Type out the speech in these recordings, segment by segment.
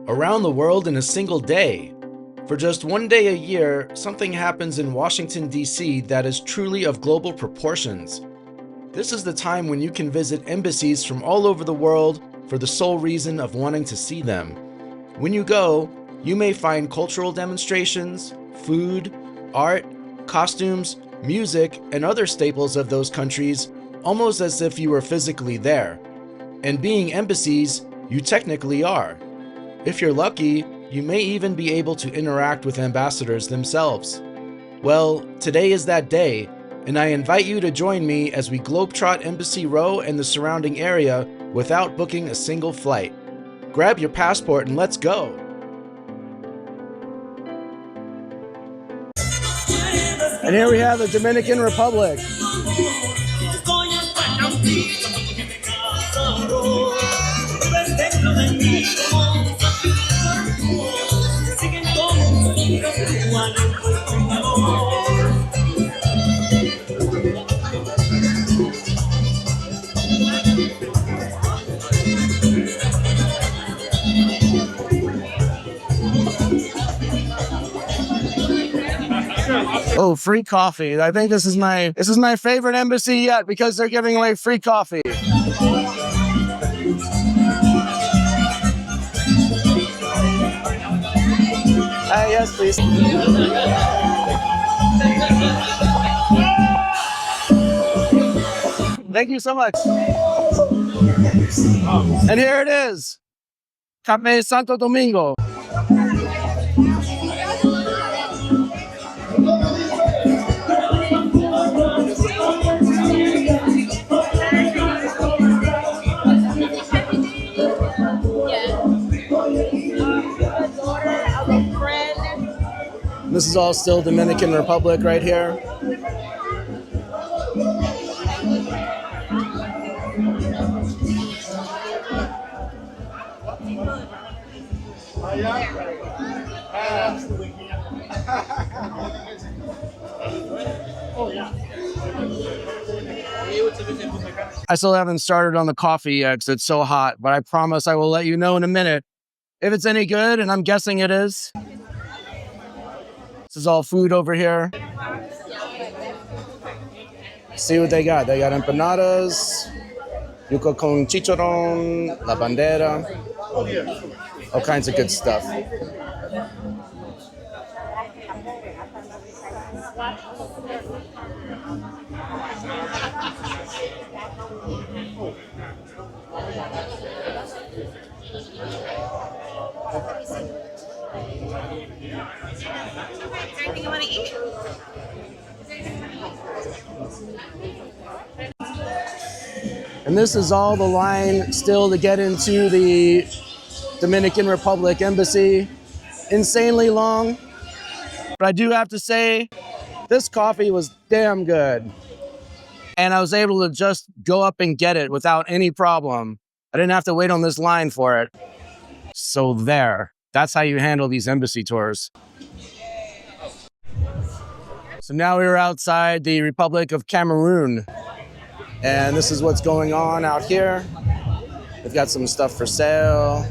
around the world in a single day. For just one day a year, something happens in Washington, D.C. that is truly of global proportions. This is the time when you can visit embassies from all over the world for the sole reason of wanting to see them. When you go, you may find cultural demonstrations, food, art, costumes, music, and other staples of those countries, almost as if you were physically there. And being embassies, you technically are. If you're lucky, you may even be able to interact with ambassadors themselves. Well, today is that day, and I invite you to join me as we globetrot Embassy Row and the surrounding area without booking a single flight. Grab your passport and let's go! And here we have the Dominican Republic. Oh, free coffee. I think this is my favorite embassy yet because they're giving away free coffee. Yes, please. Thank you so much. And here it is. Cafe Santo Domingo. This is all still Dominican Republic right here. I still haven't started on the coffee yet because it's so hot, but I promise I will let you know in a minute if it's any good, and I'm guessing it is. This is all food over here. See what they got. They got empanadas, yuca con chicharrón, la bandera, all kinds of good stuff. Anything you want to eat? And this is all the line still to get into the Dominican Republic embassy. Insanely long. But I do have to say, this coffee was damn good. And I was able to just go up and get it without any problem. I didn't have to wait on this line for it. So there. That's how you handle these embassy tours. So now we're outside the Republic of Cameroon. And this is what's going on out here. They've got some stuff for sale.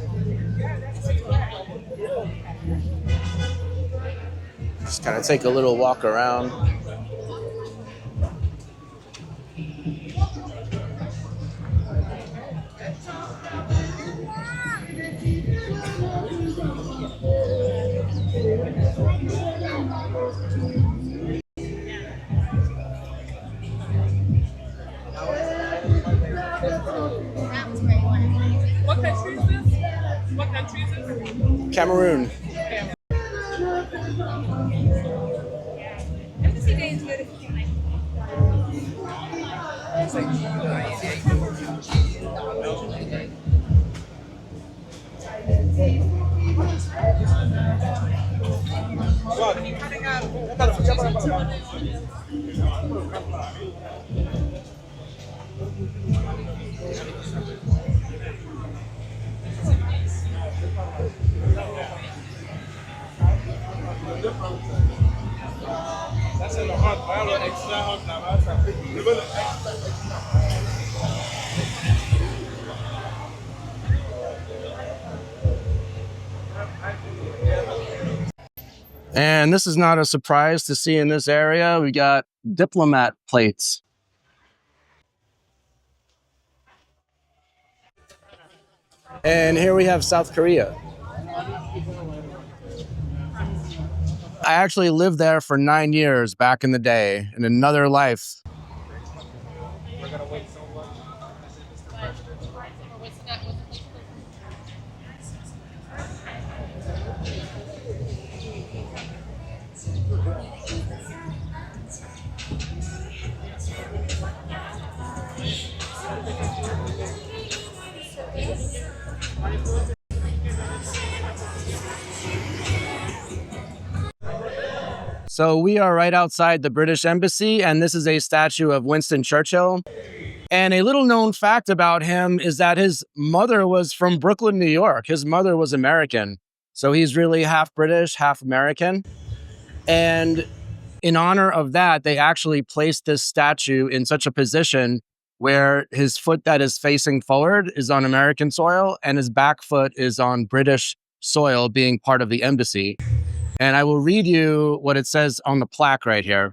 Just kind of take a little walk around. What country is this? What country is this? Cameroon. Embassy Day is good if you like. And this is not a surprise to see in this area. We got Diplomat plates. And here we have South Korea. I actually lived there for 9 years back in the day, in another life. So we are right outside the British Embassy, and this is a statue of Winston Churchill. And a little known fact about him is that his mother was from Brooklyn, New York. His mother was American. So he's really half British, half American. And in honor of that, they actually placed this statue in such a position where his foot that is facing forward is on American soil and his back foot is on British soil, being part of the embassy. And I will read you what it says on the plaque right here.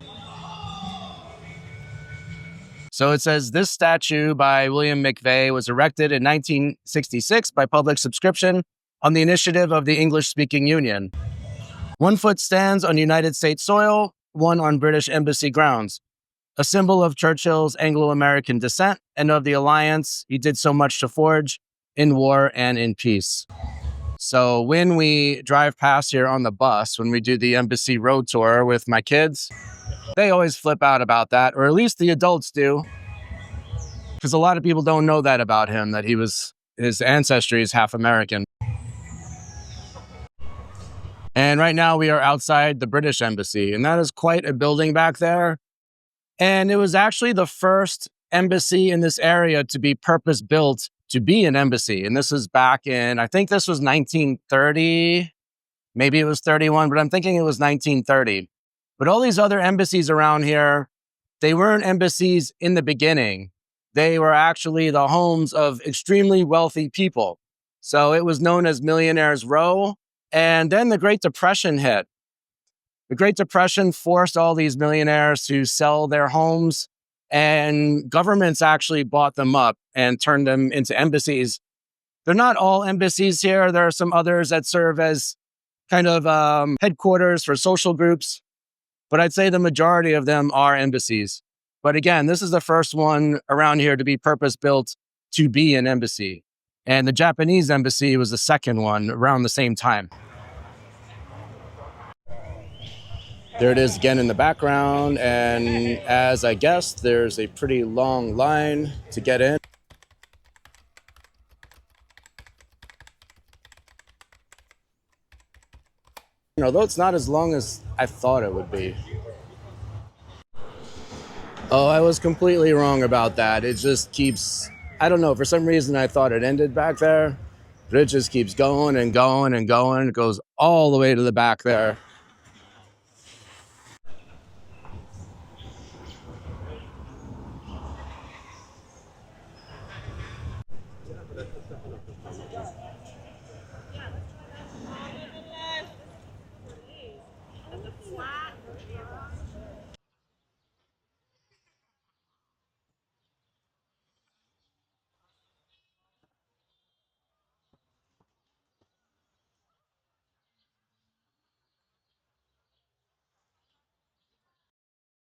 So it says, this statue by William McVeigh was erected in 1966 by public subscription on the initiative of the English-speaking Union. 1 foot stands on United States soil, 1 on British embassy grounds, a symbol of Churchill's Anglo-American descent and of the alliance he did so much to forge in war and in peace. So when we drive past here on the bus, when we do the embassy road tour with my kids, they always flip out about that, or at least the adults do. Because a lot of people don't know that about him, that his ancestry is half American. And right now we are outside the British Embassy, and that is quite a building back there. And it was actually the first embassy in this area to be purpose-built to be an embassy. And this is back in, I think this was 1930, maybe it was 31, but I'm thinking it was 1930. But all these other embassies around here, they weren't embassies in the beginning. They were actually the homes of extremely wealthy people. So it was known as Millionaires Row. And then the Great Depression hit. The Great Depression forced all these millionaires to sell their homes, and governments actually bought them up and turned them into embassies. They're not all embassies here. There are some others that serve as kind of headquarters for social groups, but I'd say the majority of them are embassies. But again, this is the first one around here to be purpose-built to be an embassy. And the Japanese embassy was the second one around the same time. There it is again in the background, and as I guessed, there's a pretty long line to get in. Although it's not as long as I thought it would be. Oh, I was completely wrong about that. It just keeps, I don't know, for some reason I thought it ended back there, but it just keeps going and going and going. It goes all the way to the back there.